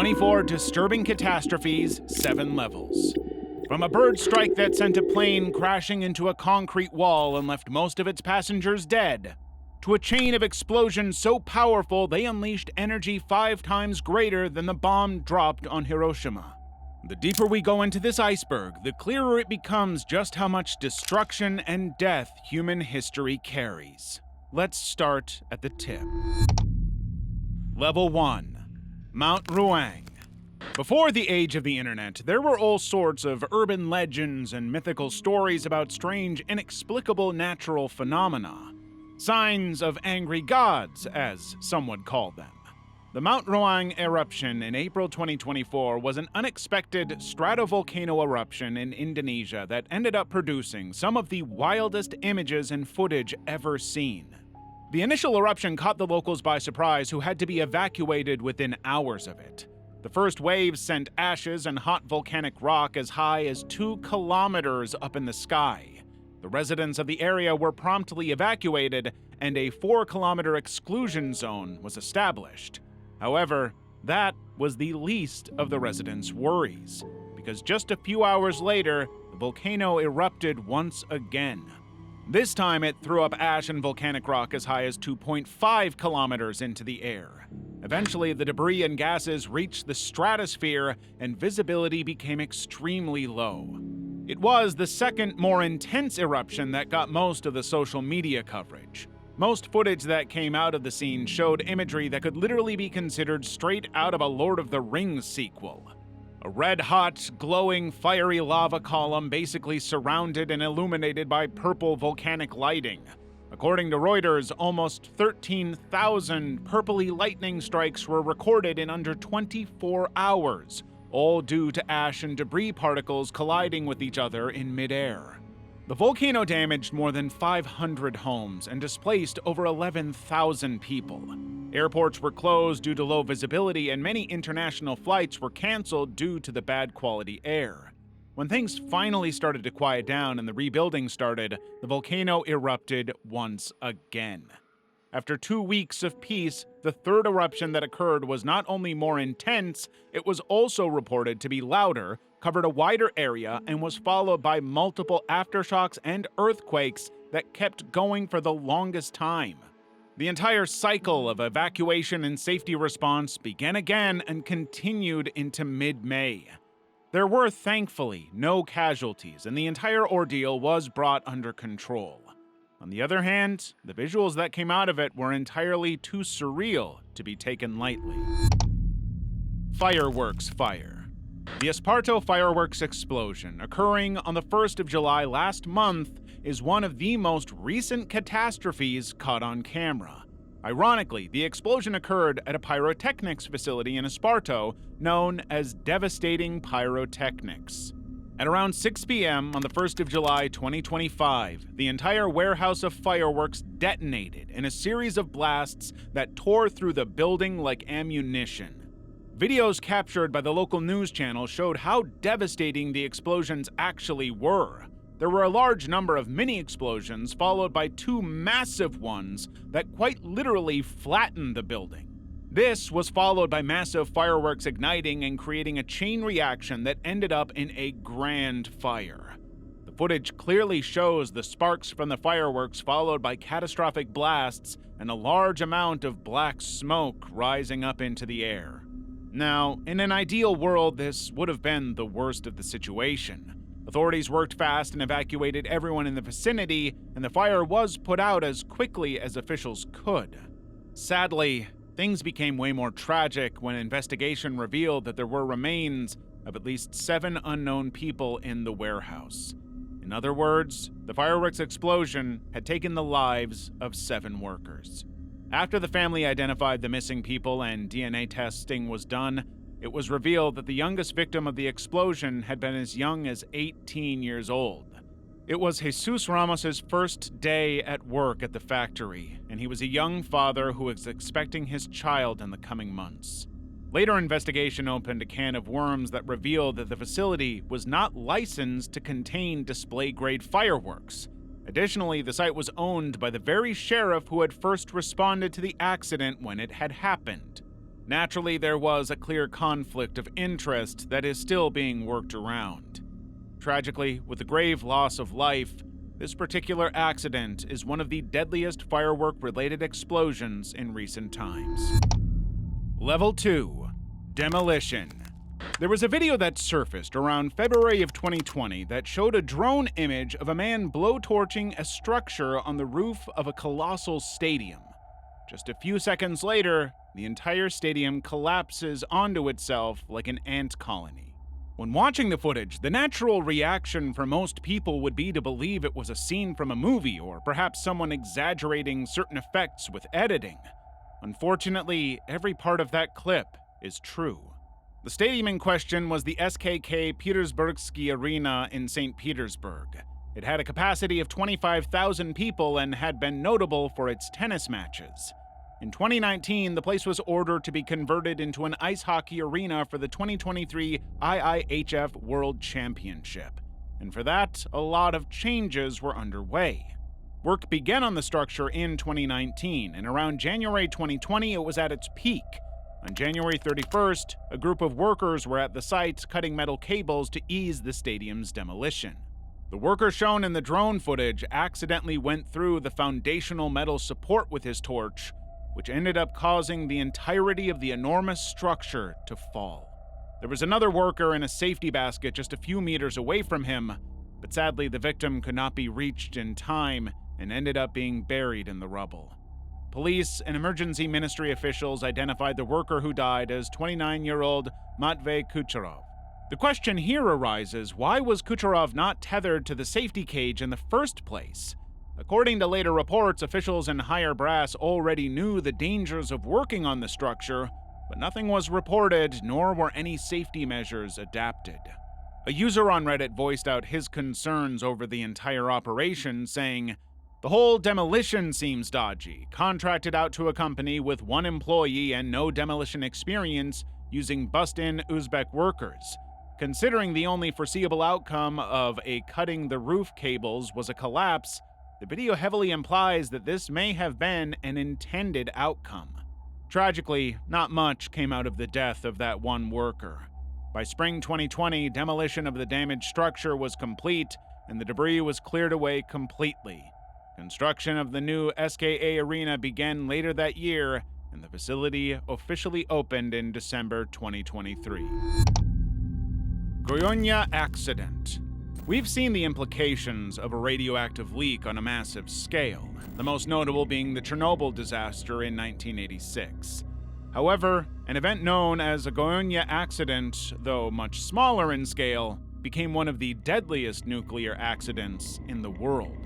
24 disturbing catastrophes, 7 levels. From a bird strike that sent a plane crashing into a concrete wall and left most of its passengers dead, to a chain of explosions so powerful they unleashed energy 5 times greater than the bomb dropped on Hiroshima. The deeper we go into this iceberg, the clearer it becomes just how much destruction and death human history carries. Let's start at the tip. Level 1. Mount Ruang. Before the age of the internet, there were all sorts of urban legends and mythical stories about strange, inexplicable natural phenomena. Signs of angry gods, as some would call them. The Mount Ruang eruption in April 2024 was an unexpected stratovolcano eruption in Indonesia that ended up producing some of the wildest images and footage ever seen. The initial eruption caught the locals by surprise, who had to be evacuated within hours of it. The first waves sent ashes and hot volcanic rock as high as 2 kilometers up in the sky. The residents of the area were promptly evacuated, and a 4-kilometer exclusion zone was established. However, that was the least of the residents' worries, because just a few hours later, the volcano erupted once again. This time it threw up ash and volcanic rock as high as 2.5 kilometers into the air. Eventually, the debris and gases reached the stratosphere, and visibility became extremely low. It was the second, more intense eruption that got most of the social media coverage. Most footage that came out of the scene showed imagery that could literally be considered straight out of a Lord of the Rings sequel. A red-hot, glowing, fiery lava column basically surrounded and illuminated by purple volcanic lighting. According to Reuters, almost 13,000 purpley lightning strikes were recorded in under 24 hours, all due to ash and debris particles colliding with each other in midair. The volcano damaged more than 500 homes and displaced over 11,000 people. Airports were closed due to low visibility, and many international flights were canceled due to the bad quality air. When things finally started to quiet down and the rebuilding started, the volcano erupted once again. After 2 weeks of peace, the third eruption that occurred was not only more intense, it was also reported to be louder, covered a wider area, and was followed by multiple aftershocks and earthquakes that kept going for the longest time. The entire cycle of evacuation and safety response began again and continued into mid-May. There were, thankfully, no casualties, and the entire ordeal was brought under control. On the other hand, the visuals that came out of it were entirely too surreal to be taken lightly. Fireworks fire. The Esparto fireworks explosion, occurring on the 1st of July last month, is one of the most recent catastrophes caught on camera. Ironically, the explosion occurred at a pyrotechnics facility in Esparto known as Devastating Pyrotechnics. At around 6 p.m. on the 1st of July 2025, the entire warehouse of fireworks detonated in a series of blasts that tore through the building like ammunition. Videos captured by the local news channel showed how devastating the explosions actually were. There were a large number of mini explosions, followed by 2 massive ones that quite literally flattened the building. This was followed by massive fireworks igniting and creating a chain reaction that ended up in a grand fire. The footage clearly shows the sparks from the fireworks followed by catastrophic blasts and a large amount of black smoke rising up into the air. Now, in an ideal world, this would have been the worst of the situation. Authorities worked fast and evacuated everyone in the vicinity, and the fire was put out as quickly as officials could. Sadly, things became way more tragic when investigation revealed that there were remains of at least 7 unknown people in the warehouse. In other words, the fireworks explosion had taken the lives of 7 workers. After the family identified the missing people and DNA testing was done, it was revealed that the youngest victim of the explosion had been as young as 18 years old. It was Jesus Ramos's first day at work at the factory, and he was a young father who was expecting his child in the coming months. Later investigation opened a can of worms that revealed that the facility was not licensed to contain display-grade fireworks. Additionally, the site was owned by the very sheriff who had first responded to the accident when it had happened. Naturally, there was a clear conflict of interest that is still being worked around. Tragically, with the grave loss of life, this particular accident is one of the deadliest firework-related explosions in recent times. Level 2. Demolition. There was a video that surfaced around February of 2020 that showed a drone image of a man blowtorching a structure on the roof of a colossal stadium. Just a few seconds later, the entire stadium collapses onto itself like an ant colony. When watching the footage, the natural reaction for most people would be to believe it was a scene from a movie or perhaps someone exaggerating certain effects with editing. Unfortunately, every part of that clip is true. The stadium in question was the SKK Petersburgsky Arena in St. Petersburg. It had a capacity of 25,000 people and had been notable for its tennis matches. In 2019, the place was ordered to be converted into an ice hockey arena for the 2023 IIHF World Championship. And for that, a lot of changes were underway. Work began on the structure in 2019, and around January 2020, it was at its peak. On January 31st, a group of workers were at the site cutting metal cables to ease the stadium's demolition. The worker shown in the drone footage accidentally went through the foundational metal support with his torch, which ended up causing the entirety of the enormous structure to fall. There was another worker in a safety basket just a few meters away from him, but sadly the victim could not be reached in time and ended up being buried in the rubble. Police and emergency ministry officials identified the worker who died as 29-year-old Matvey Kucherov. The question here arises, why was Kucherov not tethered to the safety cage in the first place? According to later reports, officials in higher brass already knew the dangers of working on the structure, but nothing was reported, nor were any safety measures adapted. A user on Reddit voiced out his concerns over the entire operation, saying, "The whole demolition seems dodgy, contracted out to a company with one employee and no demolition experience using bust-in Uzbek workers. Considering the only foreseeable outcome of a cutting the roof cables was a collapse, the video heavily implies that this may have been an intended outcome." Tragically, not much came out of the death of that one worker. By spring 2020, demolition of the damaged structure was complete, and the debris was cleared away completely. Construction of the new SKA Arena began later that year, and the facility officially opened in December 2023. Goyonya accident. We've seen the implications of a radioactive leak on a massive scale, the most notable being the Chernobyl disaster in 1986. However, an event known as a Goyonya accident, though much smaller in scale, became one of the deadliest nuclear accidents in the world.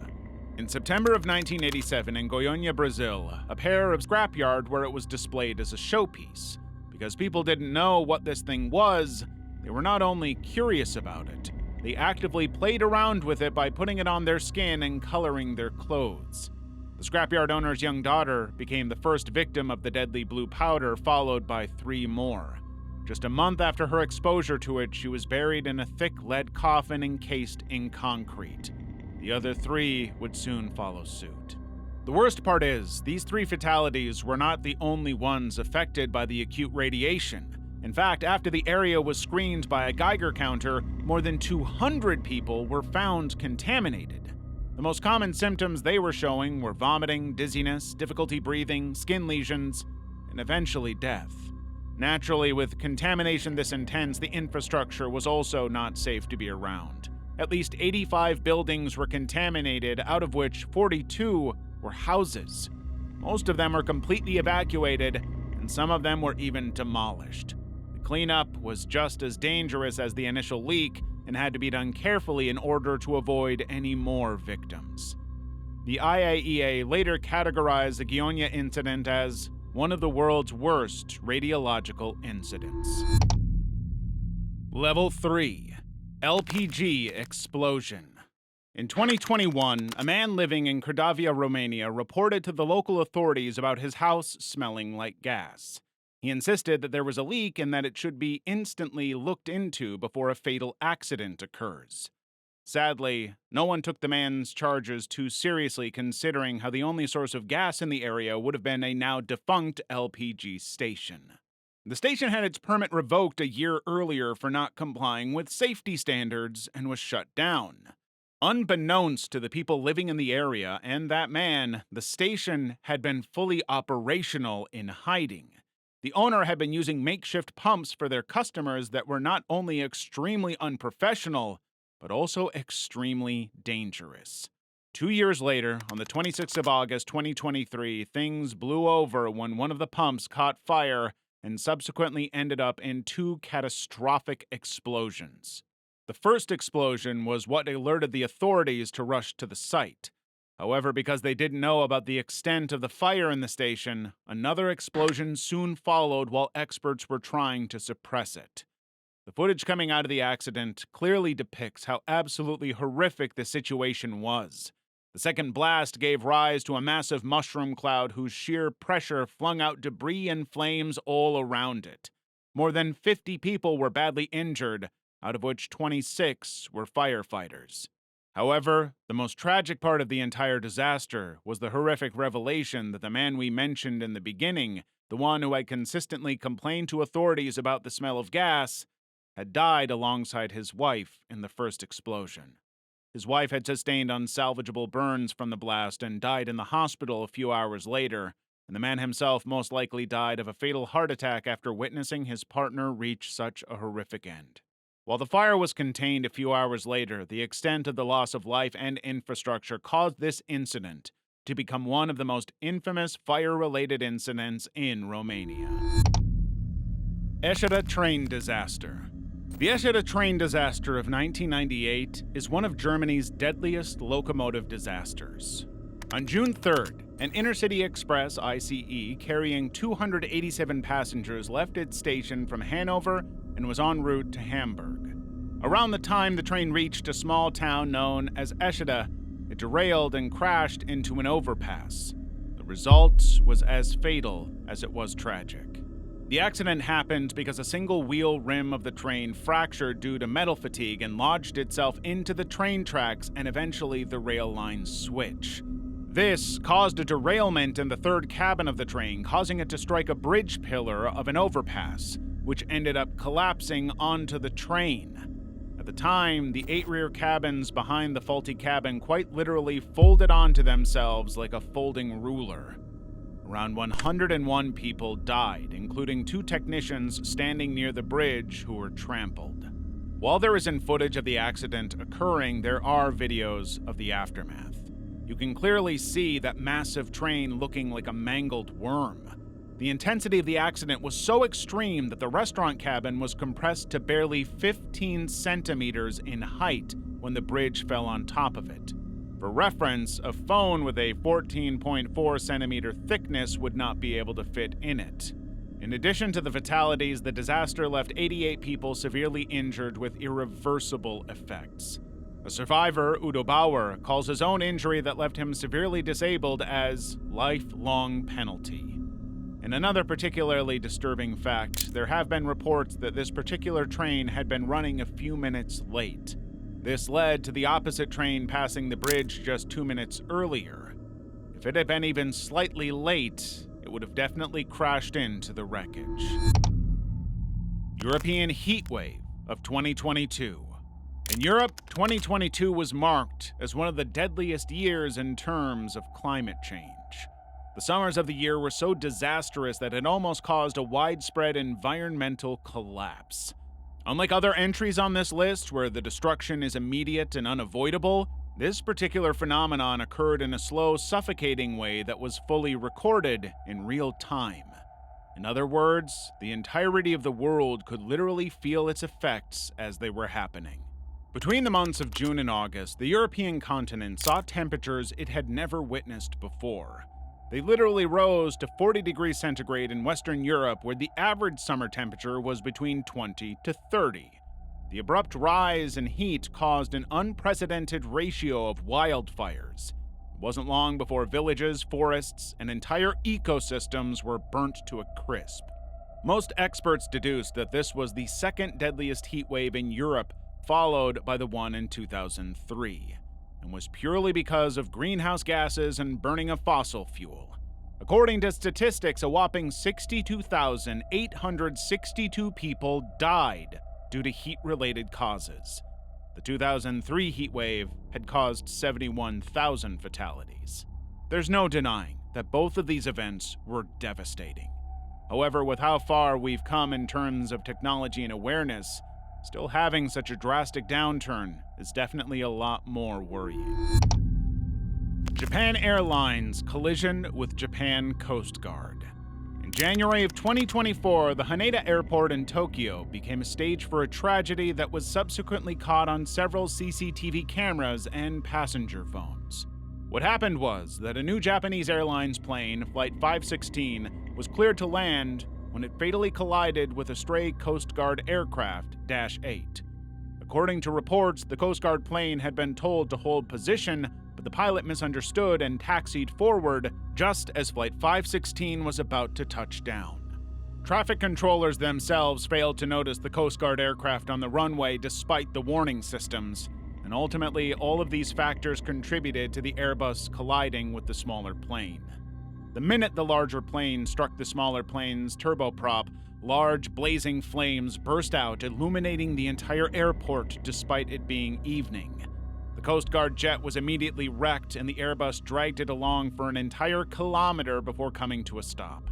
In September of 1987 in Goiânia, Brazil, a pair of scrapyard where it was displayed as a showpiece. Because people didn't know what this thing was, they were not only curious about it, they actively played around with it by putting it on their skin and coloring their clothes. The scrapyard owner's young daughter became the first victim of the deadly blue powder, followed by 3 more. Just a month after her exposure to it, she was buried in a thick lead coffin encased in concrete. The other 3 would soon follow suit. The worst part is, these 3 fatalities were not the only ones affected by the acute radiation. In fact, after the area was screened by a Geiger counter, more than 200 people were found contaminated. The most common symptoms they were showing were vomiting, dizziness, difficulty breathing, skin lesions, and eventually death. Naturally, with contamination this intense, the infrastructure was also not safe to be around. At least 85 buildings were contaminated, out of which 42 were houses. Most of them were completely evacuated, and some of them were even demolished. The cleanup was just as dangerous as the initial leak and had to be done carefully in order to avoid any more victims. The IAEA later categorized the Goiânia incident as one of the world's worst radiological incidents. Level 3. LPG explosion. In 2021, a man living in Craiova, Romania, reported to the local authorities about his house smelling like gas. He insisted that there was a leak and that it should be instantly looked into before a fatal accident occurs. Sadly, no one took the man's charges too seriously, considering how the only source of gas in the area would have been a now defunct LPG station. The station had its permit revoked a year earlier for not complying with safety standards and was shut down. Unbeknownst to the people living in the area and that man, the station had been fully operational in hiding. The owner had been using makeshift pumps for their customers that were not only extremely unprofessional, but also extremely dangerous. 2 years later, on the 26th of August 2023, things blew over when one of the pumps caught fire and subsequently ended up in 2 catastrophic explosions. The first explosion was what alerted the authorities to rush to the site. However, because they didn't know about the extent of the fire in the station, another explosion soon followed while experts were trying to suppress it. The footage coming out of the accident clearly depicts how absolutely horrific the situation was. The second blast gave rise to a massive mushroom cloud whose sheer pressure flung out debris and flames all around it. More than 50 people were badly injured, out of which 26 were firefighters. However, the most tragic part of the entire disaster was the horrific revelation that the man we mentioned in the beginning, the one who had consistently complained to authorities about the smell of gas, had died alongside his wife in the first explosion. His wife had sustained unsalvageable burns from the blast and died in the hospital a few hours later, and the man himself most likely died of a fatal heart attack after witnessing his partner reach such a horrific end. While the fire was contained a few hours later, the extent of the loss of life and infrastructure caused this incident to become one of the most infamous fire-related incidents in Romania. Jada train disaster. The Jada train disaster of 1998 is one of Germany's deadliest locomotive disasters. On June 3rd, an intercity express ICE carrying 287 passengers left its station from Hanover and was en route to Hamburg. Around the time the train reached a small town known as Jada, it derailed and crashed into an overpass. The result was as fatal as it was tragic. The accident happened because a single wheel rim of the train fractured due to metal fatigue and lodged itself into the train tracks and eventually the rail line switch. This caused a derailment in the third cabin of the train, causing it to strike a bridge pillar of an overpass, which ended up collapsing onto the train. At the time, the 8 rear cabins behind the faulty cabin quite literally folded onto themselves like a folding ruler. Around 101 people died, including 2 technicians standing near the bridge who were trampled. While there isn't footage of the accident occurring, there are videos of the aftermath. You can clearly see that massive train looking like a mangled worm. The intensity of the accident was so extreme that the restaurant cabin was compressed to barely 15 centimeters in height when the bridge fell on top of it. For reference, a phone with a 14.4 centimeter thickness would not be able to fit in it. In addition to the fatalities, the disaster left 88 people severely injured with irreversible effects. A survivor, Udo Bauer, calls his own injury that left him severely disabled as lifelong penalty. In another particularly disturbing fact, there have been reports that this particular train had been running a few minutes late. This led to the opposite train passing the bridge just 2 minutes earlier. If it had been even slightly late, it would have definitely crashed into the wreckage. European heatwave of 2022. In Europe, 2022 was marked as one of the deadliest years in terms of climate change. The summers of the year were so disastrous that it almost caused a widespread environmental collapse. Unlike other entries on this list, where the destruction is immediate and unavoidable, this particular phenomenon occurred in a slow, suffocating way that was fully recorded in real time. In other words, the entirety of the world could literally feel its effects as they were happening. Between the months of June and August, the European continent saw temperatures it had never witnessed before. They literally rose to 40 degrees centigrade in Western Europe, where the average summer temperature was between 20 to 30. The abrupt rise in heat caused an unprecedented ratio of wildfires. It wasn't long before villages, forests, and entire ecosystems were burnt to a crisp. Most experts deduced that this was the second deadliest heat wave in Europe, followed by the one in 2003, and was purely because of greenhouse gases and burning of fossil fuel. According to statistics, a whopping 62,862 people died due to heat-related causes. The 2003 heat wave had caused 71,000 fatalities. There's no denying that both of these events were devastating. However, with how far we've come in terms of technology and awareness, still having such a drastic downturn is definitely a lot more worrying. Japan Airlines collision with Japan Coast Guard. In January of 2024, the Haneda Airport in Tokyo became a stage for a tragedy that was subsequently caught on several CCTV cameras and passenger phones. What happened was that a new Japanese Airlines plane, Flight 516, was cleared to land when it fatally collided with a stray Coast Guard aircraft, Dash 8. According to reports, the Coast Guard plane had been told to hold position, but the pilot misunderstood and taxied forward just as Flight 516 was about to touch down. Traffic controllers themselves failed to notice the Coast Guard aircraft on the runway despite the warning systems, and ultimately all of these factors contributed to the Airbus colliding with the smaller plane. The minute the larger plane struck the smaller plane's turboprop, large blazing flames burst out, illuminating the entire airport despite it being evening. The Coast Guard jet was immediately wrecked, and the Airbus dragged it along for an entire kilometer before coming to a stop.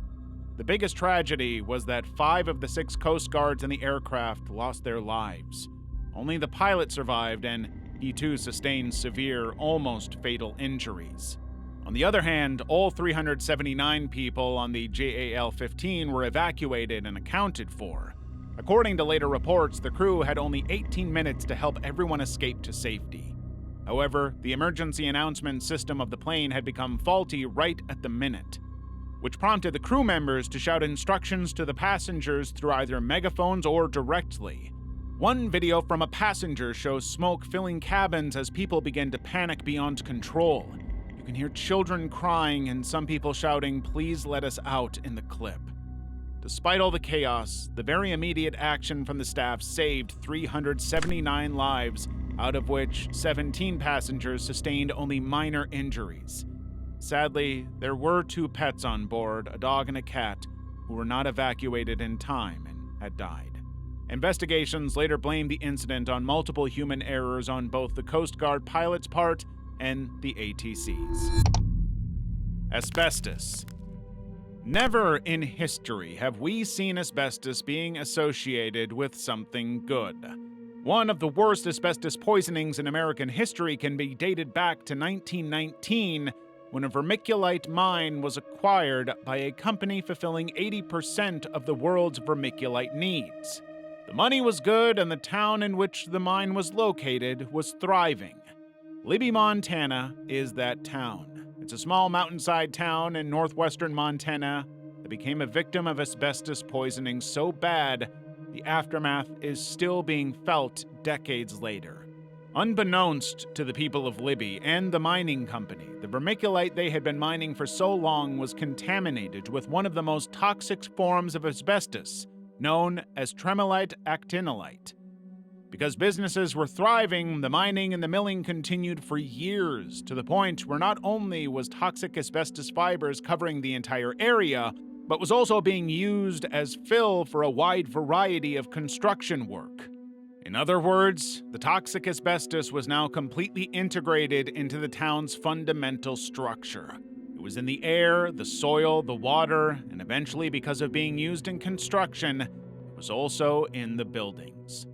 The biggest tragedy was that 5 of the 6 Coast Guards in the aircraft lost their lives. Only the pilot survived, and he too sustained severe, almost fatal injuries. On the other hand, all 379 people on the JAL-15 were evacuated and accounted for. According to later reports, the crew had only 18 minutes to help everyone escape to safety. However, the emergency announcement system of the plane had become faulty right at the minute, which prompted the crew members to shout instructions to the passengers through either megaphones or directly. One video from a passenger shows smoke filling cabins as people begin to panic beyond control. You can hear children crying and some people shouting, "Please let us out," in the clip. Despite all the chaos, the very immediate action from the staff saved 379 lives, out of which 17 passengers sustained only minor injuries. Sadly, there were 2 pets on board, a dog and a cat, who were not evacuated in time and had died. Investigations later blamed the incident on multiple human errors on both the Coast Guard pilot's part and the ATC's. Asbestos. Never in history have we seen asbestos being associated with something good. One of the worst asbestos poisonings in American history can be dated back to 1919, when a vermiculite mine was acquired by a company fulfilling 80% of the world's vermiculite needs. The money was good, and the town in which the mine was located was thriving. Libby, Montana is that town. It's a small mountainside town in northwestern Montana that became a victim of asbestos poisoning so bad the aftermath is still being felt decades later. Unbeknownst to the people of Libby and the mining company, the vermiculite they had been mining for so long was contaminated with one of the most toxic forms of asbestos, known as tremolite actinolite. Because businesses were thriving, the mining and the milling continued for years, to the point where not only was toxic asbestos fibers covering the entire area, but was also being used as fill for a wide variety of construction work. In other words, the toxic asbestos was now completely integrated into the town's fundamental structure. It was in the air, the soil, the water, and eventually, because of being used in construction, it was also in the buildings.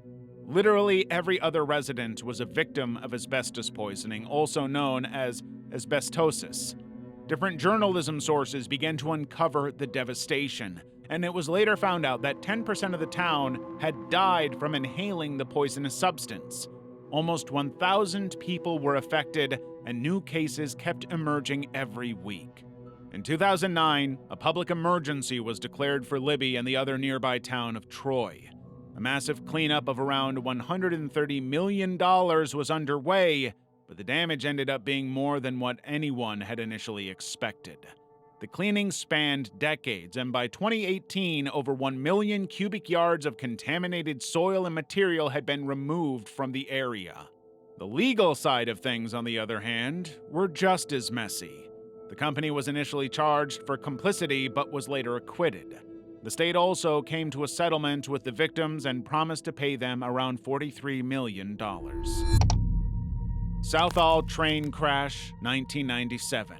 Literally every other resident was a victim of asbestos poisoning, also known as asbestosis. Different journalism sources began to uncover the devastation, and it was later found out that 10% of the town had died from inhaling the poisonous substance. Almost 1,000 people were affected, and new cases kept emerging every week. In 2009, a public emergency was declared for Libby and the other nearby town of Troy. A massive cleanup of around $130 million was underway, but the damage ended up being more than what anyone had initially expected. The cleaning spanned decades, and by 2018, over 1 million cubic yards of contaminated soil and material had been removed from the area. The legal side of things, on the other hand, were just as messy. The The company was initially charged for complicity but was later acquitted. The state also came to a settlement with the victims and promised to pay them around $43 million. Southall train crash, 1997.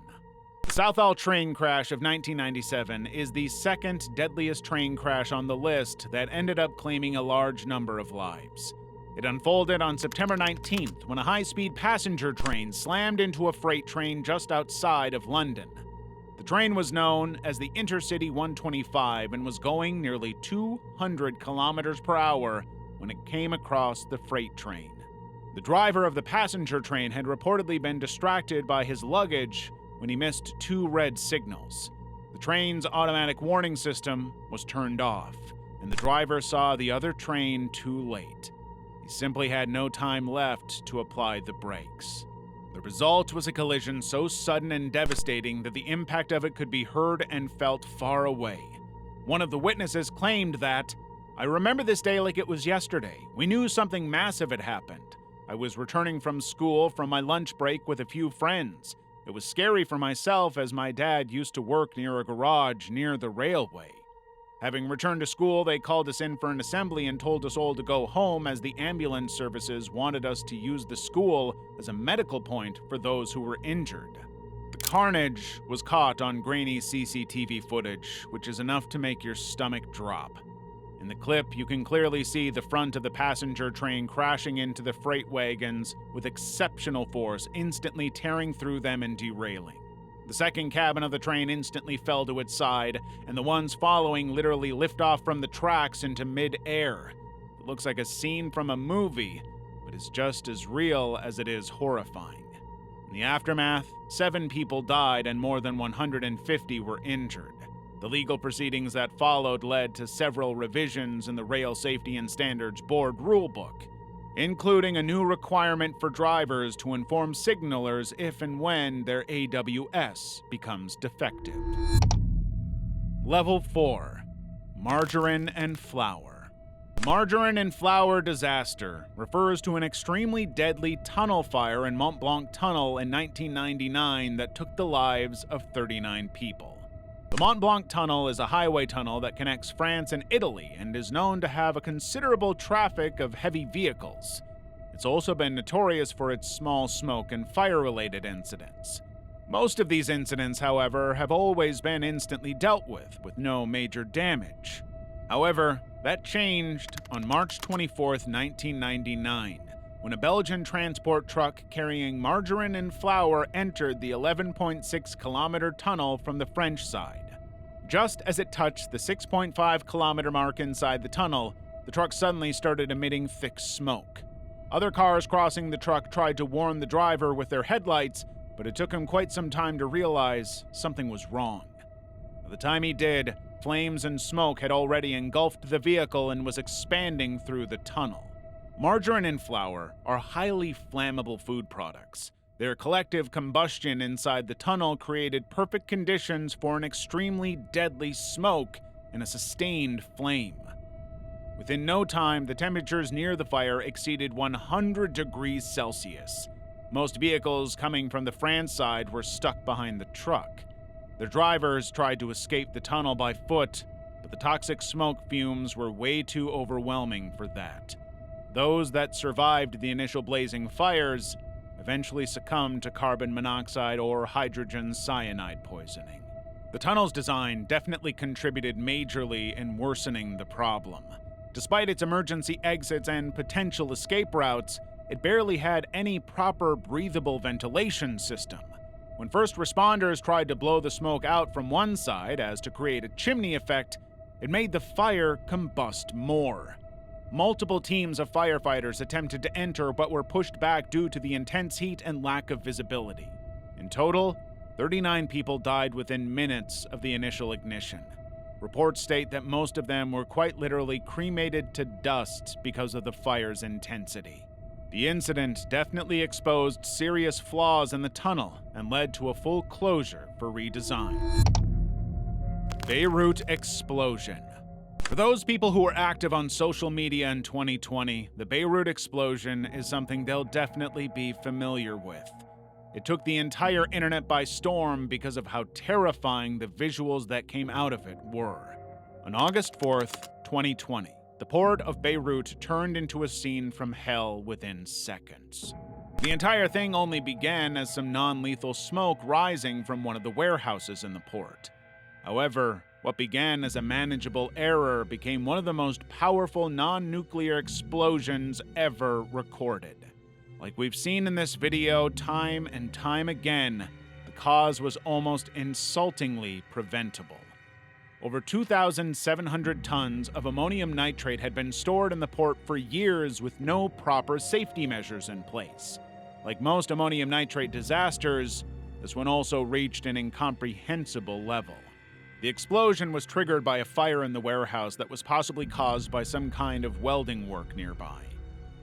The Southall train crash of 1997 is the second deadliest train crash on the list that ended up claiming a large number of lives. It unfolded on September 19th when a high-speed passenger train slammed into a freight train just outside of London. The train was known as the Intercity 125 and was going nearly 200 kilometers per hour when it came across the freight train. The driver of the passenger train had reportedly been distracted by his luggage when he missed two red signals. The train's automatic warning system was turned off, and the driver saw the other train too late. He simply had no time left to apply the brakes. The result was a collision so sudden and devastating that the impact of it could be heard and felt far away. One of the witnesses claimed that, "I remember this day like it was yesterday. We knew something massive had happened. I was returning from school from my lunch break with a few friends. It was scary for myself as my dad used to work near a garage near the railway. Having returned to school, they called us in for an assembly and told us all to go home as the ambulance services wanted us to use the school as a medical point for those who were injured." The carnage was caught on grainy CCTV footage, which is enough to make your stomach drop. In the clip, you can clearly see the front of the passenger train crashing into the freight wagons with exceptional force, instantly tearing through them and derailing. The second cabin of the train instantly fell to its side, and the ones following literally lift off from the tracks into mid-air. It looks like a scene from a movie, but is just as real as it is horrifying. In the aftermath, 7 people died and more than 150 were injured. The legal proceedings that followed led to several revisions in the Rail Safety and Standards Board rulebook, including a new requirement for drivers to inform signalers if and when their AWS becomes defective. Level 4. Margarine and Flour. The margarine and flour disaster refers to an extremely deadly tunnel fire in Mont Blanc Tunnel in 1999 that took the lives of 39 people. The Mont Blanc Tunnel is a highway tunnel that connects France and Italy and is known to have a considerable traffic of heavy vehicles. It's also been notorious for its small smoke and fire-related incidents. Most of these incidents, however, have always been instantly dealt with no major damage. However, that changed on March 24, 1999, when a Belgian transport truck carrying margarine and flour entered the 11.6-kilometer tunnel from the French side. Just as it touched the 6.5-kilometer mark inside the tunnel, the truck suddenly started emitting thick smoke. Other cars crossing the truck tried to warn the driver with their headlights, but it took him quite some time to realize something was wrong. By the time he did, flames and smoke had already engulfed the vehicle and was expanding through the tunnel. Margarine and flour are highly flammable food products. Their collective combustion inside the tunnel created perfect conditions for an extremely deadly smoke and a sustained flame. Within no time, the temperatures near the fire exceeded 100 degrees Celsius. Most vehicles coming from the France side were stuck behind the truck. The drivers tried to escape the tunnel by foot, but the toxic smoke fumes were way too overwhelming for that. Those that survived the initial blazing fires eventually succumbed to carbon monoxide or hydrogen cyanide poisoning. The tunnel's design definitely contributed majorly in worsening the problem. Despite its emergency exits and potential escape routes, it barely had any proper breathable ventilation system. When first responders tried to blow the smoke out from one side as to create a chimney effect, it made the fire combust more. Multiple teams of firefighters attempted to enter but were pushed back due to the intense heat and lack of visibility. In total, 39 people died within minutes of the initial ignition. Reports state that most of them were quite literally cremated to dust because of the fire's intensity. The incident definitely exposed serious flaws in the tunnel and led to a full closure for redesign. Beirut explosion. For those people who were active on social media in 2020, the Beirut explosion is something they'll definitely be familiar with. It took the entire internet by storm because of how terrifying the visuals that came out of it were. On August 4th, 2020, the port of Beirut turned into a scene from hell within seconds. The entire thing only began as some non-lethal smoke rising from one of the warehouses in the port. However, what began as a manageable error became one of the most powerful non-nuclear explosions ever recorded. Like we've seen in this video time and time again, the cause was almost insultingly preventable. Over 2,700 tons of ammonium nitrate had been stored in the port for years with no proper safety measures in place. Like most ammonium nitrate disasters, this one also reached an incomprehensible level. The explosion was triggered by a fire in the warehouse that was possibly caused by some kind of welding work nearby.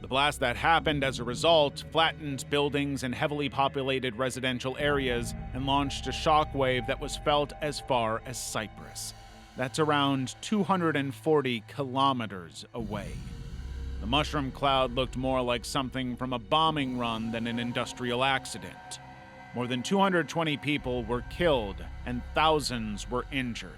The blast that happened as a result flattened buildings in heavily populated residential areas and launched a shockwave that was felt as far as Cyprus. That's around 240 kilometers away. The mushroom cloud looked more like something from a bombing run than an industrial accident. More than 220 people were killed and thousands were injured.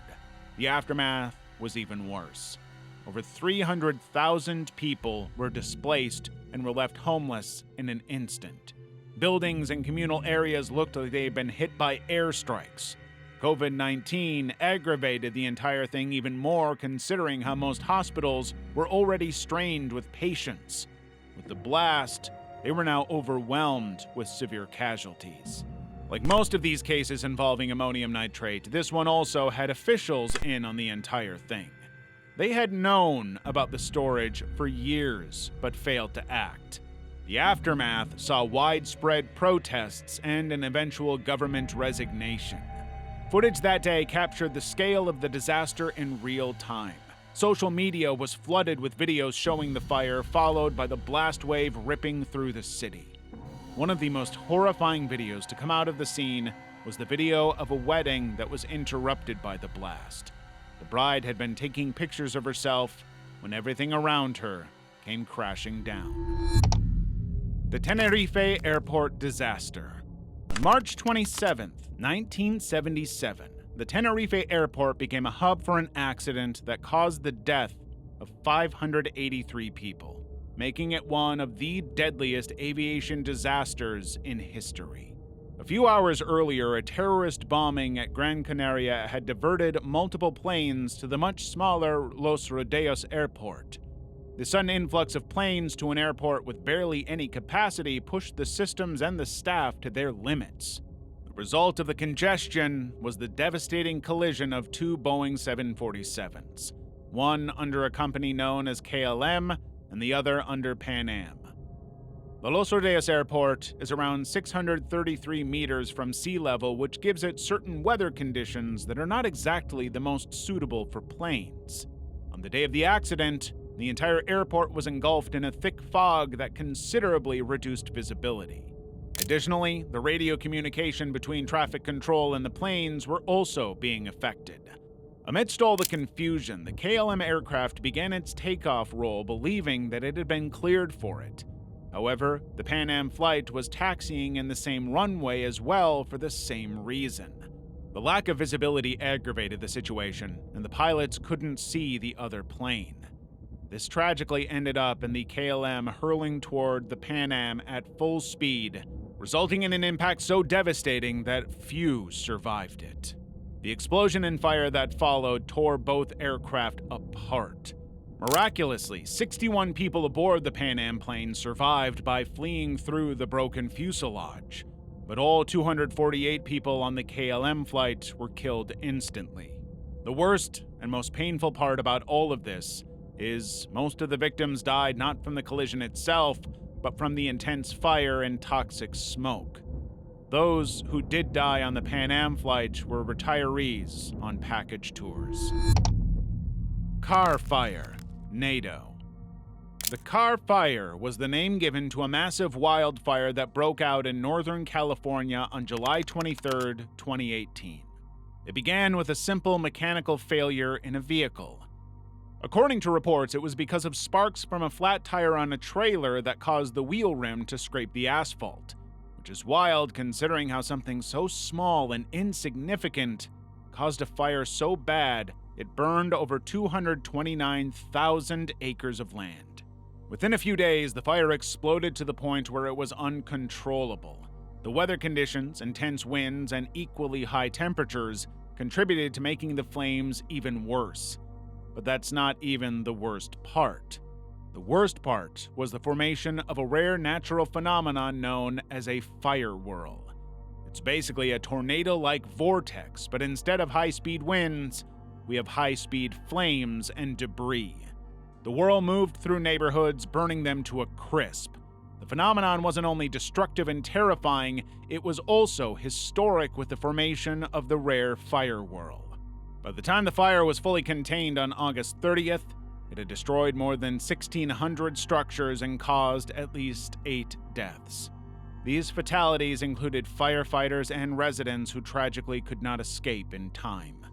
The aftermath was even worse. Over 300,000 people were displaced and were left homeless in an instant. Buildings and communal areas looked like they had been hit by airstrikes. COVID-19 aggravated the entire thing even more, considering how most hospitals were already strained with patients. With the blast, they were now overwhelmed with severe casualties. Like most of these cases involving ammonium nitrate, this one also had officials in on the entire thing. They had known about the storage for years, but failed to act. The aftermath saw widespread protests and an eventual government resignation. Footage that day captured the scale of the disaster in real time. Social media was flooded with videos showing the fire, followed by the blast wave ripping through the city. One of the most horrifying videos to come out of the scene was the video of a wedding that was interrupted by the blast. The bride had been taking pictures of herself when everything around her came crashing down. The Tenerife Airport Disaster. On March 27, 1977, the Tenerife Airport became a hub for an accident that caused the death of 583 people, making it one of the deadliest aviation disasters in history. A few hours earlier, a terrorist bombing at Gran Canaria had diverted multiple planes to the much smaller Los Rodeos Airport. The sudden influx of planes to an airport with barely any capacity pushed the systems and the staff to their limits. The result of the congestion was the devastating collision of two Boeing 747s, one under a company known as KLM and the other under Pan Am. The Los Rodeos Airport is around 633 meters from sea level, which gives it certain weather conditions that are not exactly the most suitable for planes. On the day of the accident, the entire airport was engulfed in a thick fog that considerably reduced visibility. Additionally, the radio communication between traffic control and the planes were also being affected. Amidst all the confusion, the KLM aircraft began its takeoff roll, believing that it had been cleared for it. However, the Pan Am flight was taxiing in the same runway as well for the same reason. The lack of visibility aggravated the situation, and the pilots couldn't see the other plane. This tragically ended up in the KLM hurling toward the Pan Am at full speed, resulting in an impact so devastating that few survived it. The explosion and fire that followed tore both aircraft apart. Miraculously, 61 people aboard the Pan Am plane survived by fleeing through the broken fuselage, but all 248 people on the KLM flight were killed instantly. The worst and most painful part about all of this is most of the victims died not from the collision itself, but from the intense fire and toxic smoke. Those who did die on the Pan Am flight were retirees on package tours. Car fire. NATO. The Car Fire was the name given to a massive wildfire that broke out in Northern California on July 23, 2018. It began with a simple mechanical failure in a vehicle. According to reports, it was because of sparks from a flat tire on a trailer that caused the wheel rim to scrape the asphalt, which is wild considering how something so small and insignificant caused a fire so bad it burned over 229,000 acres of land. Within a few days, the fire exploded to the point where it was uncontrollable. The weather conditions, intense winds, and equally high temperatures contributed to making the flames even worse. But that's not even the worst part. The worst part was the formation of a rare natural phenomenon known as a fire whirl. It's basically a tornado-like vortex, but instead of high-speed winds, we have high-speed flames and debris. The whirl moved through neighborhoods, burning them to a crisp. The phenomenon wasn't only destructive and terrifying, it was also historic with the formation of the rare fire whirl. By the time the fire was fully contained on August 30th, it had destroyed more than 1,600 structures and caused at least 8 deaths. These fatalities included firefighters and residents who tragically could not escape in time.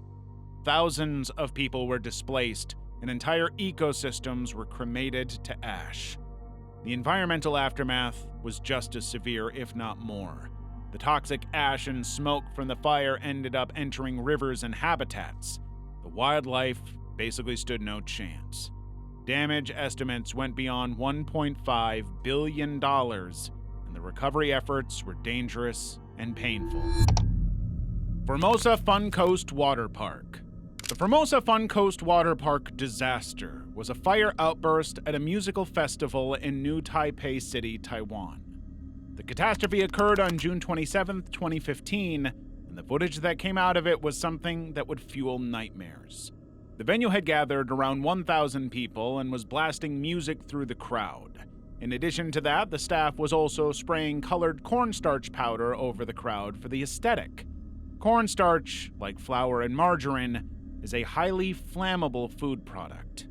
Thousands of people were displaced, and entire ecosystems were cremated to ash. The environmental aftermath was just as severe, if not more. The toxic ash and smoke from the fire ended up entering rivers and habitats. The wildlife basically stood no chance. Damage estimates went beyond $1.5 billion, and the recovery efforts were dangerous and painful. Formosa Fun Coast Water Park. The Formosa Fun Coast Water Park disaster was a fire outburst at a musical festival in New Taipei City, Taiwan. The catastrophe occurred on June 27, 2015, and the footage that came out of it was something that would fuel nightmares. The venue had gathered around 1,000 people and was blasting music through the crowd. In addition to that, the staff was also spraying colored cornstarch powder over the crowd for the aesthetic. Cornstarch, like flour and margarine, is a highly flammable food product.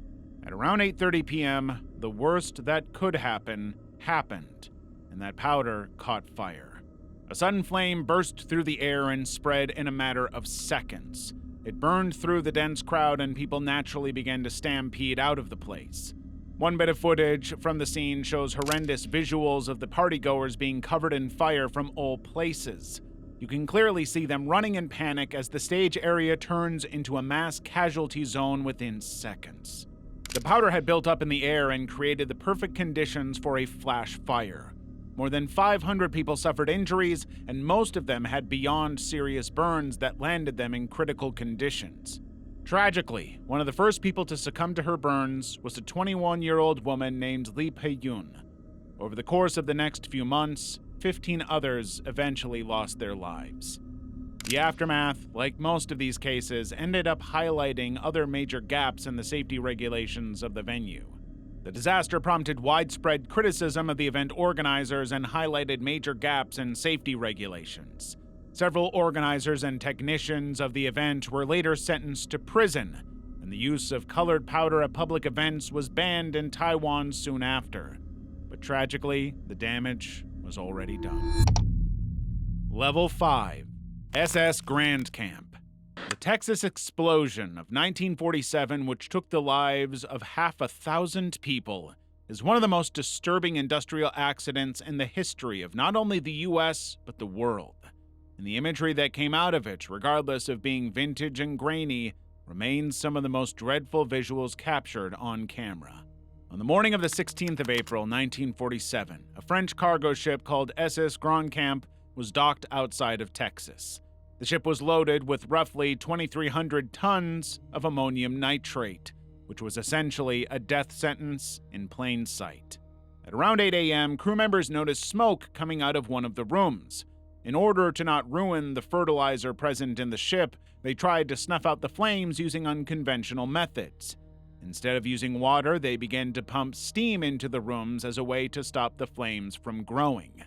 At around 8:30 p.m., the worst that could happen happened, and that powder caught fire. A sudden flame burst through the air and spread in a matter of seconds. It burned through the dense crowd, and people naturally began to stampede out of the place. One bit of footage from the scene shows horrendous visuals of the partygoers being covered in fire from all places. You can clearly see them running in panic as the stage area turns into a mass casualty zone within seconds. The powder had built up in the air and created the perfect conditions for a flash fire. More than 500 people suffered injuries, and most of them had beyond serious burns that landed them in critical conditions. Tragically, one of the first people to succumb to her burns was a 21-year-old woman named Lee Pei-yun. Over the course of the next few months, 15 others eventually lost their lives. The aftermath, like most of these cases, ended up highlighting other major gaps in the safety regulations of the venue. The disaster prompted widespread criticism of the event organizers and highlighted major gaps in safety regulations. Several organizers and technicians of the event were later sentenced to prison, and the use of colored powder at public events was banned in Taiwan soon after. But tragically, the damage was already done. Level 5. SS Grand Camp. The Texas explosion of 1947, which took the lives of 500,000 people, is one of the most disturbing industrial accidents in the history of not only the US, but the world. And the imagery that came out of it, regardless of being vintage and grainy, remains some of the most dreadful visuals captured on camera. On the morning of the 16th of April, 1947, a French cargo ship called SS Grand Camp was docked outside of Texas. The ship was loaded with roughly 2,300 tons of ammonium nitrate, which was essentially a death sentence in plain sight. At around 8 a.m., crew members noticed smoke coming out of one of the rooms. In order to not ruin the fertilizer present in the ship, they tried to snuff out the flames using unconventional methods. Instead of using water, they began to pump steam into the rooms as a way to stop the flames from growing.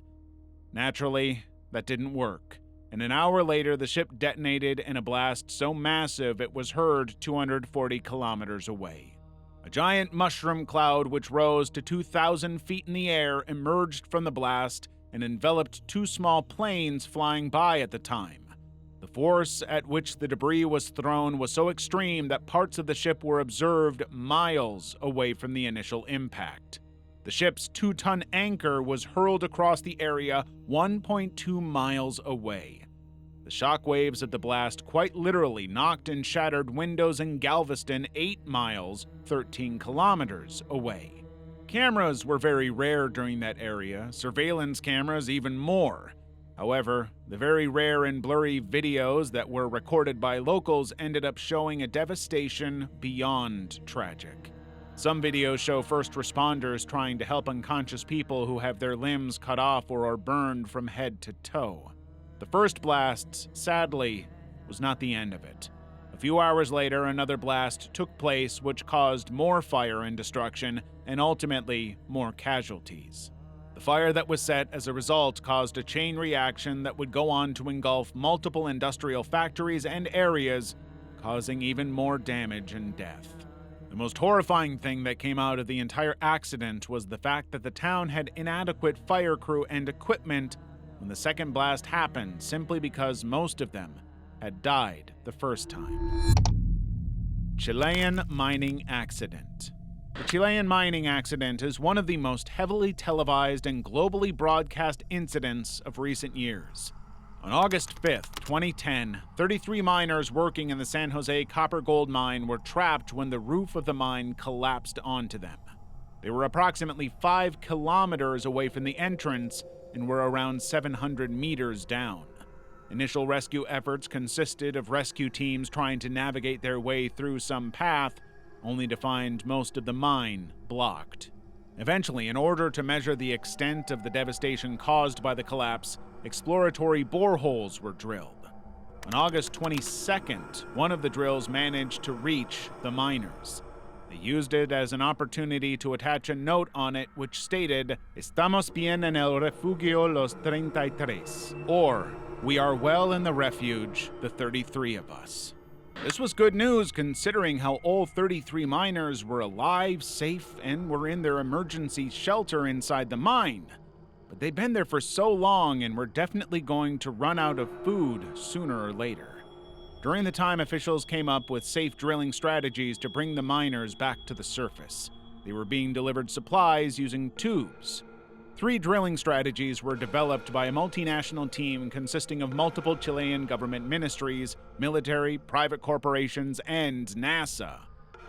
Naturally, that didn't work, and an hour later the ship detonated in a blast so massive it was heard 240 kilometers away. A giant mushroom cloud which rose to 2,000 feet in the air emerged from the blast and enveloped 2 small planes flying by at the time. The force at which the debris was thrown was so extreme that parts of the ship were observed miles away from the initial impact. The ship's 2-ton anchor was hurled across the area 1.2 miles away. The shockwaves of the blast quite literally knocked and shattered windows in Galveston 8 miles, 13 kilometers away. Cameras were very rare during that area, surveillance cameras even more. However, the very rare and blurry videos that were recorded by locals ended up showing a devastation beyond tragic. Some videos show first responders trying to help unconscious people who have their limbs cut off or are burned from head to toe. The first blast, sadly, was not the end of it. A few hours later, another blast took place which caused more fire and destruction and ultimately more casualties. The fire that was set as a result caused a chain reaction that would go on to engulf multiple industrial factories and areas, causing even more damage and death. The most horrifying thing that came out of the entire accident was the fact that the town had inadequate fire crew and equipment when the second blast happened, simply because most of them had died the first time. Chilean mining accident. The Chilean mining accident is one of the most heavily televised and globally broadcast incidents of recent years. On August 5th, 2010, 33 miners working in the San Jose copper gold mine were trapped when the roof of the mine collapsed onto them. They were approximately 5 kilometers away from the entrance and were around 700 meters down. Initial rescue efforts consisted of rescue teams trying to navigate their way through some path, only to find most of the mine blocked. Eventually, in order to measure the extent of the devastation caused by the collapse, exploratory boreholes were drilled. On August 22nd, one of the drills managed to reach the miners. They used it as an opportunity to attach a note on it which stated, "Estamos bien en el refugio los 33," or, "We are well in the refuge, the 33 of us." This was good news considering how all 33 miners were alive, safe, and were in their emergency shelter inside the mine. But they'd been there for so long and were definitely going to run out of food sooner or later. During the time, officials came up with safe drilling strategies to bring the miners back to the surface. They were being delivered supplies using tubes. 3 drilling strategies were developed by a multinational team consisting of multiple Chilean government ministries, military, private corporations, and NASA.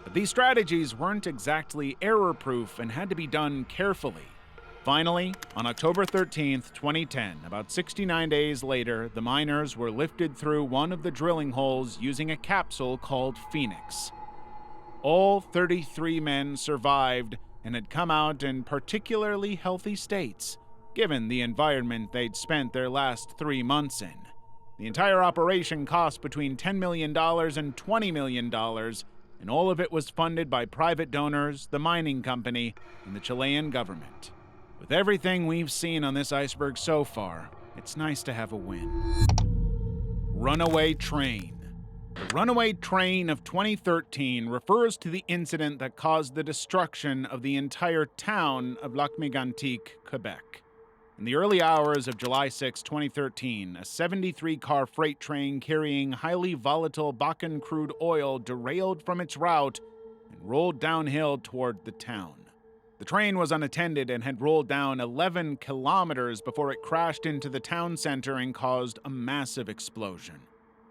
But these strategies weren't exactly error-proof and had to be done carefully. Finally, on October 13th, 2010, about 69 days later, the miners were lifted through one of the drilling holes using a capsule called Phoenix. All 33 men survived and had come out in particularly healthy states, given the environment they'd spent their last 3 months in. The entire operation cost between $10 million and $20 million, and all of it was funded by private donors, the mining company, and the Chilean government. With everything we've seen on this iceberg so far, it's nice to have a win. Runaway train. The runaway train of 2013 refers to the incident that caused the destruction of the entire town of Lac-Mégantic, Quebec. In the early hours of July 6, 2013, a 73-car freight train carrying highly volatile Bakken crude oil derailed from its route and rolled downhill toward the town. The train was unattended and had rolled down 11 kilometers before it crashed into the town center and caused a massive explosion.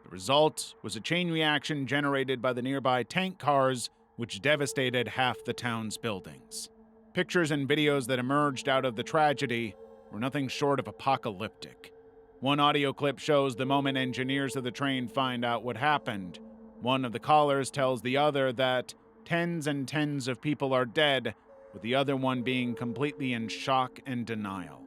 The result was a chain reaction generated by the nearby tank cars, which devastated half the town's buildings. Pictures and videos that emerged out of the tragedy were nothing short of apocalyptic. One audio clip shows the moment engineers of the train find out what happened. One of the callers tells the other that tens and tens of people are dead, with the other one being completely in shock and denial.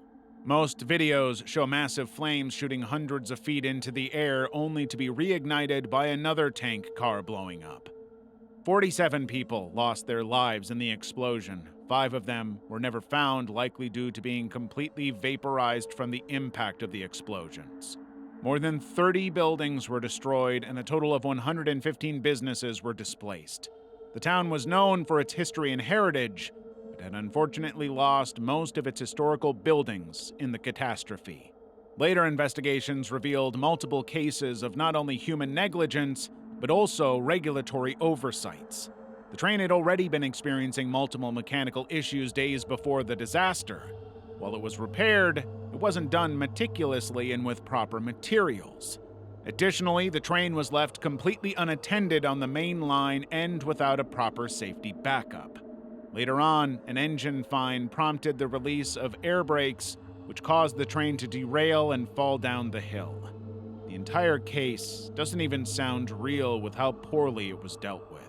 Most videos show massive flames shooting hundreds of feet into the air only to be reignited by another tank car blowing up. 47 people lost their lives in the explosion. 5 of them were never found, likely due to being completely vaporized from the impact of the explosions. More than 30 buildings were destroyed and a total of 115 businesses were displaced. The town was known for its history and heritage, but had unfortunately lost most of its historical buildings in the catastrophe. Later investigations revealed multiple cases of not only human negligence, but also regulatory oversights. The train had already been experiencing multiple mechanical issues days before the disaster. While it was repaired, it wasn't done meticulously and with proper materials. Additionally, the train was left completely unattended on the main line and without a proper safety backup. Later on, an engine find prompted the release of air brakes, which caused the train to derail and fall down the hill. The entire case doesn't even sound real with how poorly it was dealt with.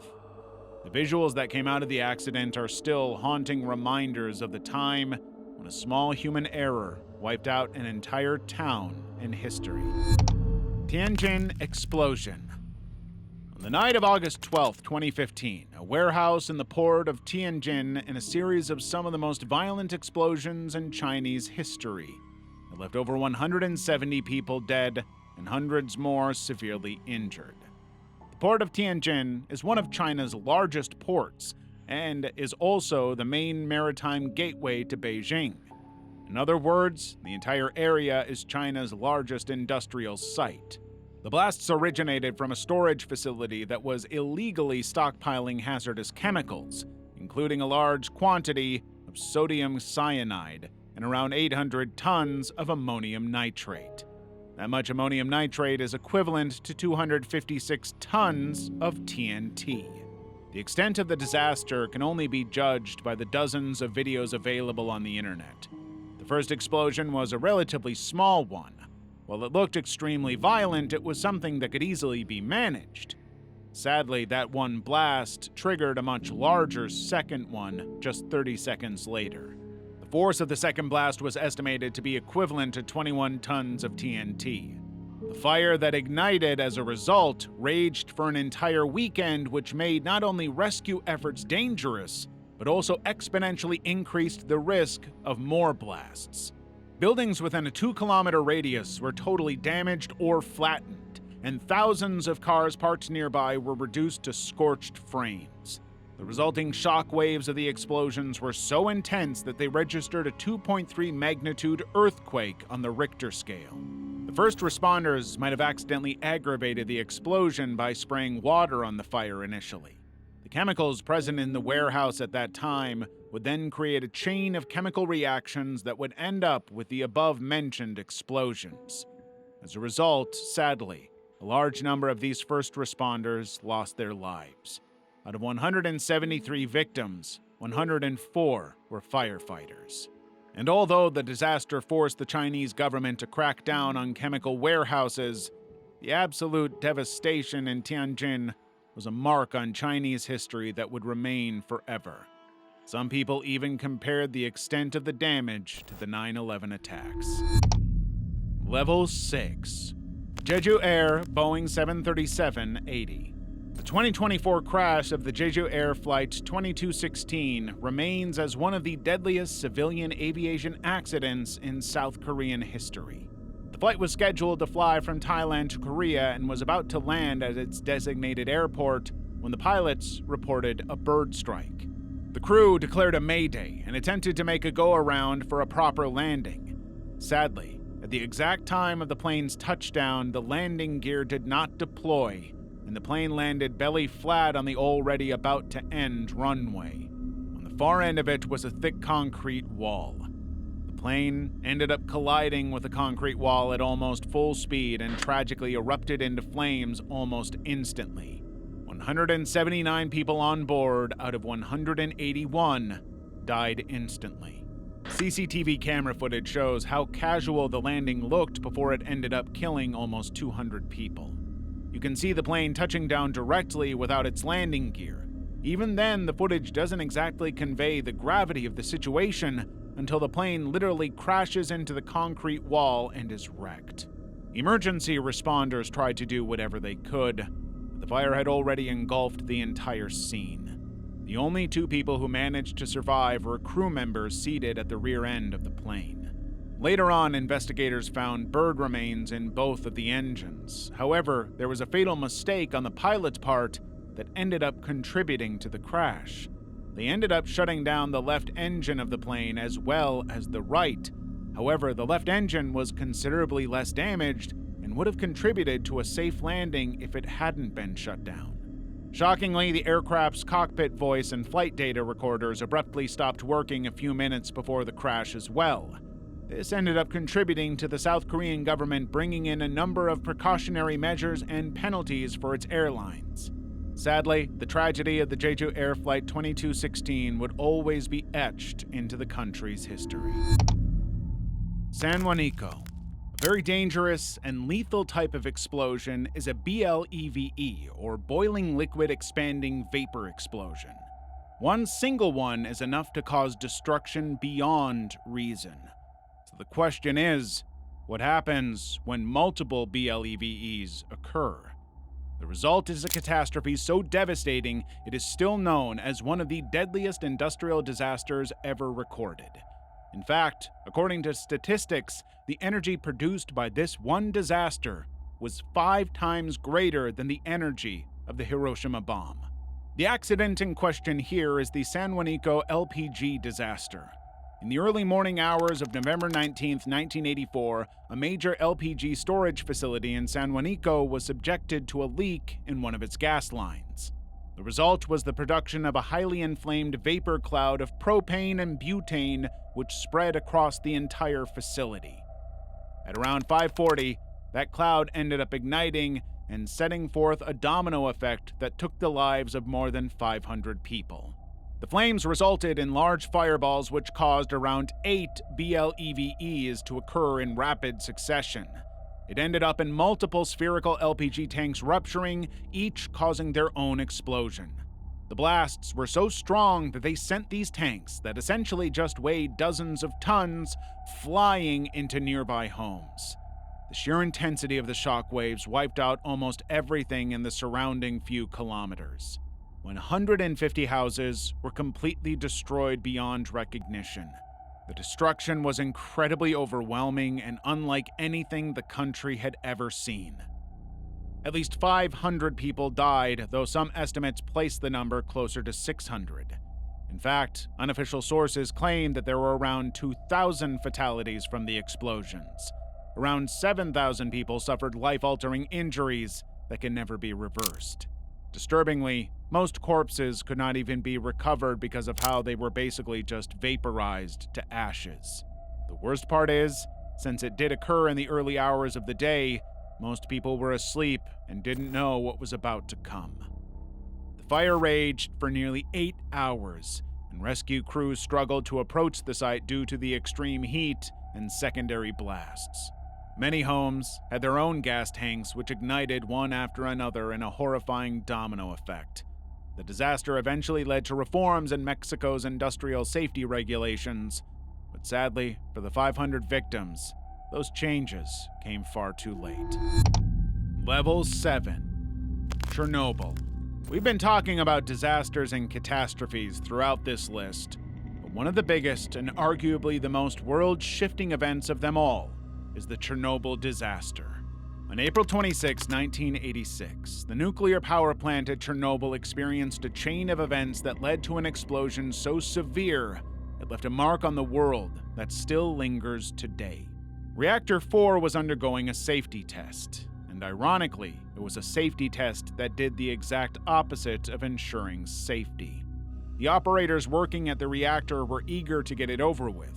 The visuals that came out of the accident are still haunting reminders of the time when a small human error wiped out an entire town and history. Tianjin explosion. On the night of August 12, 2015, a warehouse in the port of Tianjin in a series of some of the most violent explosions in Chinese history. It left over 170 people dead and hundreds more severely injured. The port of Tianjin is one of China's largest ports and is also the main maritime gateway to Beijing. In other words, the entire area is China's largest industrial site. The blasts originated from a storage facility that was illegally stockpiling hazardous chemicals, including a large quantity of sodium cyanide and around 800 tons of ammonium nitrate. That much ammonium nitrate is equivalent to 256 tons of TNT. The extent of the disaster can only be judged by the dozens of videos available on the internet. The first explosion was a relatively small one. While it looked extremely violent, it was something that could easily be managed. Sadly, that one blast triggered a much larger second one just 30 seconds later. The force of the second blast was estimated to be equivalent to 21 tons of TNT. The fire that ignited as a result raged for an entire weekend, which made not only rescue efforts dangerous, but also exponentially increased the risk of more blasts. Buildings within a 2-kilometer radius were totally damaged or flattened, and thousands of cars parked nearby were reduced to scorched frames. The resulting shock waves of the explosions were so intense that they registered a 2.3 magnitude earthquake on the Richter scale. The first responders might have accidentally aggravated the explosion by spraying water on the fire initially. The chemicals present in the warehouse at that time would then create a chain of chemical reactions that would end up with the above-mentioned explosions. As a result, sadly, a large number of these first responders lost their lives. Out of 173 victims, 104 were firefighters. And although the disaster forced the Chinese government to crack down on chemical warehouses, the absolute devastation in Tianjin was a mark on Chinese history that would remain forever. Some people even compared the extent of the damage to the 9/11 attacks. Level 6. Jeju Air Boeing 737-80. The 2024 crash of the Jeju Air Flight 2216 remains as one of the deadliest civilian aviation accidents in South Korean history. The flight was scheduled to fly from Thailand to Korea and was about to land at its designated airport when the pilots reported a bird strike. The crew declared a mayday and attempted to make a go-around for a proper landing. Sadly, at the exact time of the plane's touchdown, the landing gear did not deploy, and the plane landed belly flat on the already about-to-end runway. On the far end of it was a thick concrete wall. The plane ended up colliding with the concrete wall at almost full speed and tragically erupted into flames almost instantly. 179 people on board out of 181 died instantly. CCTV camera footage shows how casual the landing looked before it ended up killing almost 200 people. You can see the plane touching down directly without its landing gear. Even then, the footage doesn't exactly convey the gravity of the situation until the plane literally crashes into the concrete wall and is wrecked. Emergency responders tried to do whatever they could, but the fire had already engulfed the entire scene. The only two people who managed to survive were crew members seated at the rear end of the plane. Later on, investigators found bird remains in both of the engines. However, there was a fatal mistake on the pilot's part that ended up contributing to the crash. They ended up shutting down the left engine of the plane as well as the right. However, the left engine was considerably less damaged and would have contributed to a safe landing if it hadn't been shut down. Shockingly, the aircraft's cockpit voice and flight data recorders abruptly stopped working a few minutes before the crash as well. This ended up contributing to the South Korean government bringing in a number of precautionary measures and penalties for its airlines. Sadly, the tragedy of the Jeju Air Flight 2216 would always be etched into the country's history. San Juanico. A very dangerous and lethal type of explosion is a BLEVE, or boiling liquid expanding vapor explosion. One single one is enough to cause destruction beyond reason. So the question is, what happens when multiple BLEVEs occur? The result is a catastrophe so devastating it is still known as one of the deadliest industrial disasters ever recorded. In fact, according to statistics, the energy produced by this one disaster was 5 times greater than the energy of the Hiroshima bomb. The accident in question here is the San Juanico LPG disaster. In the early morning hours of November 19, 1984, a major LPG storage facility in San Juanico was subjected to a leak in one of its gas lines. The result was the production of a highly inflamed vapor cloud of propane and butane, which spread across the entire facility. At around 5:40, that cloud ended up igniting and setting forth a domino effect that took the lives of more than 500 people. The flames resulted in large fireballs which caused around 8 BLEVEs to occur in rapid succession. It ended up in multiple spherical LPG tanks rupturing, each causing their own explosion. The blasts were so strong that they sent these tanks, that essentially just weighed dozens of tons, flying into nearby homes. The sheer intensity of the shockwaves wiped out almost everything in the surrounding few kilometers. 150 houses were completely destroyed beyond recognition. The destruction was incredibly overwhelming and unlike anything the country had ever seen. At least 500 people died, though some estimates place the number closer to 600. In fact, unofficial sources claim that there were around 2,000 fatalities from the explosions. Around 7,000 people suffered life-altering injuries that can never be reversed. Disturbingly, most corpses could not even be recovered because of how they were basically just vaporized to ashes. The worst part is, since it did occur in the early hours of the day, most people were asleep and didn't know what was about to come. The fire raged for nearly 8 hours, and rescue crews struggled to approach the site due to the extreme heat and secondary blasts. Many homes had their own gas tanks which ignited one after another in a horrifying domino effect. The disaster eventually led to reforms in Mexico's industrial safety regulations, but sadly, for the 500 victims, those changes came far too late. Level 7. Chernobyl. We've been talking about disasters and catastrophes throughout this list, but one of the biggest and arguably the most world-shifting events of them all is the Chernobyl disaster. On April 26, 1986, the nuclear power plant at Chernobyl experienced a chain of events that led to an explosion so severe it left a mark on the world that still lingers today. Reactor 4 was undergoing a safety test, and ironically, it was a safety test that did the exact opposite of ensuring safety. The operators working at the reactor were eager to get it over with,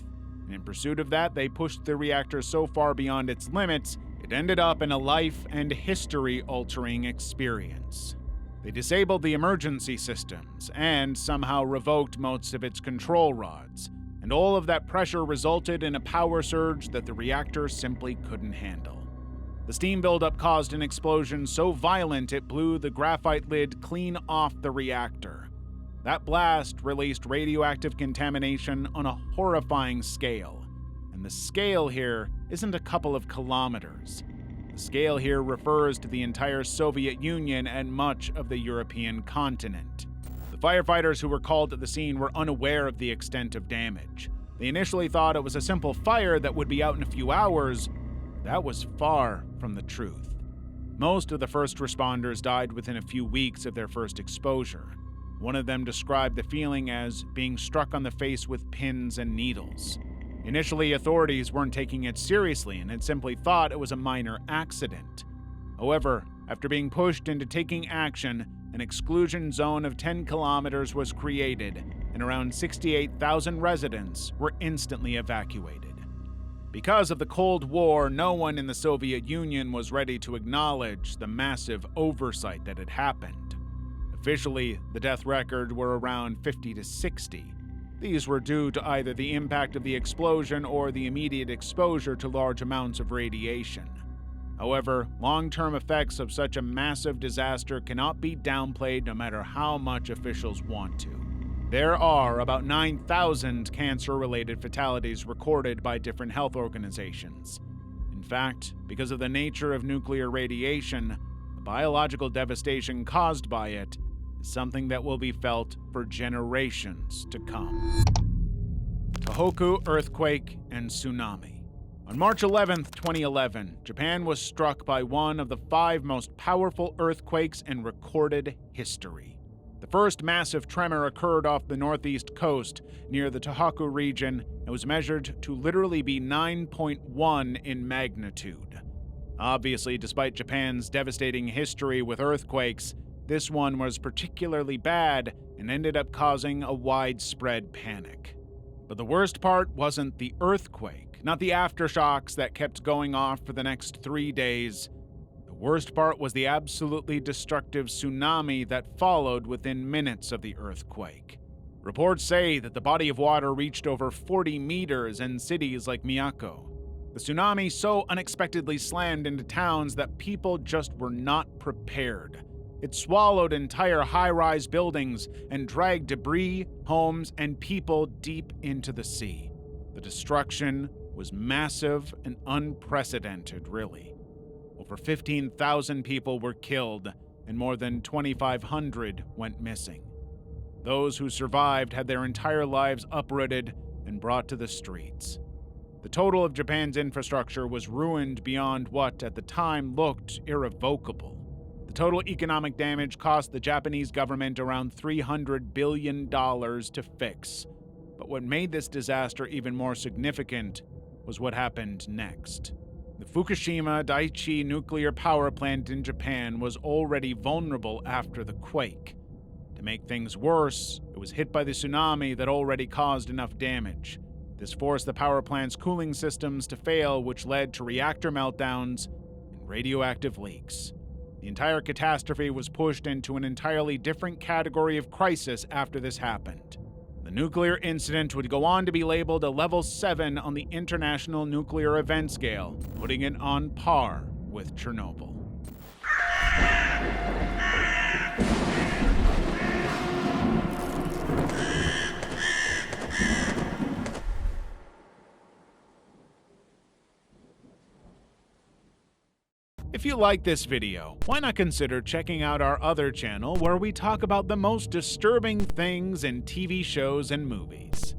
and in pursuit of that, they pushed the reactor so far beyond its limits, it ended up in a life and history-altering experience. They disabled the emergency systems and somehow revoked most of its control rods, and all of that pressure resulted in a power surge that the reactor simply couldn't handle. The steam buildup caused an explosion so violent it blew the graphite lid clean off the reactor. That blast released radioactive contamination on a horrifying scale, and the scale here isn't a couple of kilometers. The scale here refers to the entire Soviet Union and much of the European continent. The firefighters who were called to the scene were unaware of the extent of damage. They initially thought it was a simple fire that would be out in a few hours. That was far from the truth. Most of the first responders died within a few weeks of their first exposure. One of them described the feeling as being struck on the face with pins and needles. Initially, authorities weren't taking it seriously and had simply thought it was a minor accident. However, after being pushed into taking action, an exclusion zone of 10 kilometers was created, and around 68,000 residents were instantly evacuated. Because of the Cold War, no one in the Soviet Union was ready to acknowledge the massive oversight that had happened. Officially, the death record were around 50 to 60. These were due to either the impact of the explosion or the immediate exposure to large amounts of radiation. However, long-term effects of such a massive disaster cannot be downplayed no matter how much officials want to. There are about 9,000 cancer-related fatalities recorded by different health organizations. In fact, because of the nature of nuclear radiation, the biological devastation caused by it is something that will be felt for generations to come. Tohoku earthquake and tsunami. On March 11, 2011, Japan was struck by one of the 5 most powerful earthquakes in recorded history. The first massive tremor occurred off the northeast coast near the Tohoku region and was measured to literally be 9.1 in magnitude. Obviously, despite Japan's devastating history with earthquakes, this one was particularly bad and ended up causing a widespread panic. But the worst part wasn't the earthquake, not the aftershocks that kept going off for the next 3 days. The worst part was the absolutely destructive tsunami that followed within minutes of the earthquake. Reports say that the body of water reached over 40 meters in cities like Miyako. The tsunami so unexpectedly slammed into towns that people just were not prepared. It swallowed entire high-rise buildings and dragged debris, homes, and people deep into the sea. The destruction was massive and unprecedented, really. Over 15,000 people were killed, and more than 2,500 went missing. Those who survived had their entire lives uprooted and brought to the streets. The total of Japan's infrastructure was ruined beyond what, at the time, looked irrevocable. The total economic damage cost the Japanese government around $300 billion to fix. But what made this disaster even more significant was what happened next. The Fukushima Daiichi nuclear power plant in Japan was already vulnerable after the quake. To make things worse, it was hit by the tsunami that already caused enough damage. This forced the power plant's cooling systems to fail, which led to reactor meltdowns and radioactive leaks. The entire catastrophe was pushed into an entirely different category of crisis after this happened. The nuclear incident would go on to be labeled a level 7 on the International Nuclear Event Scale, putting it on par with Chernobyl. If you like this video, why not consider checking out our other channel where we talk about the most disturbing things in TV shows and movies.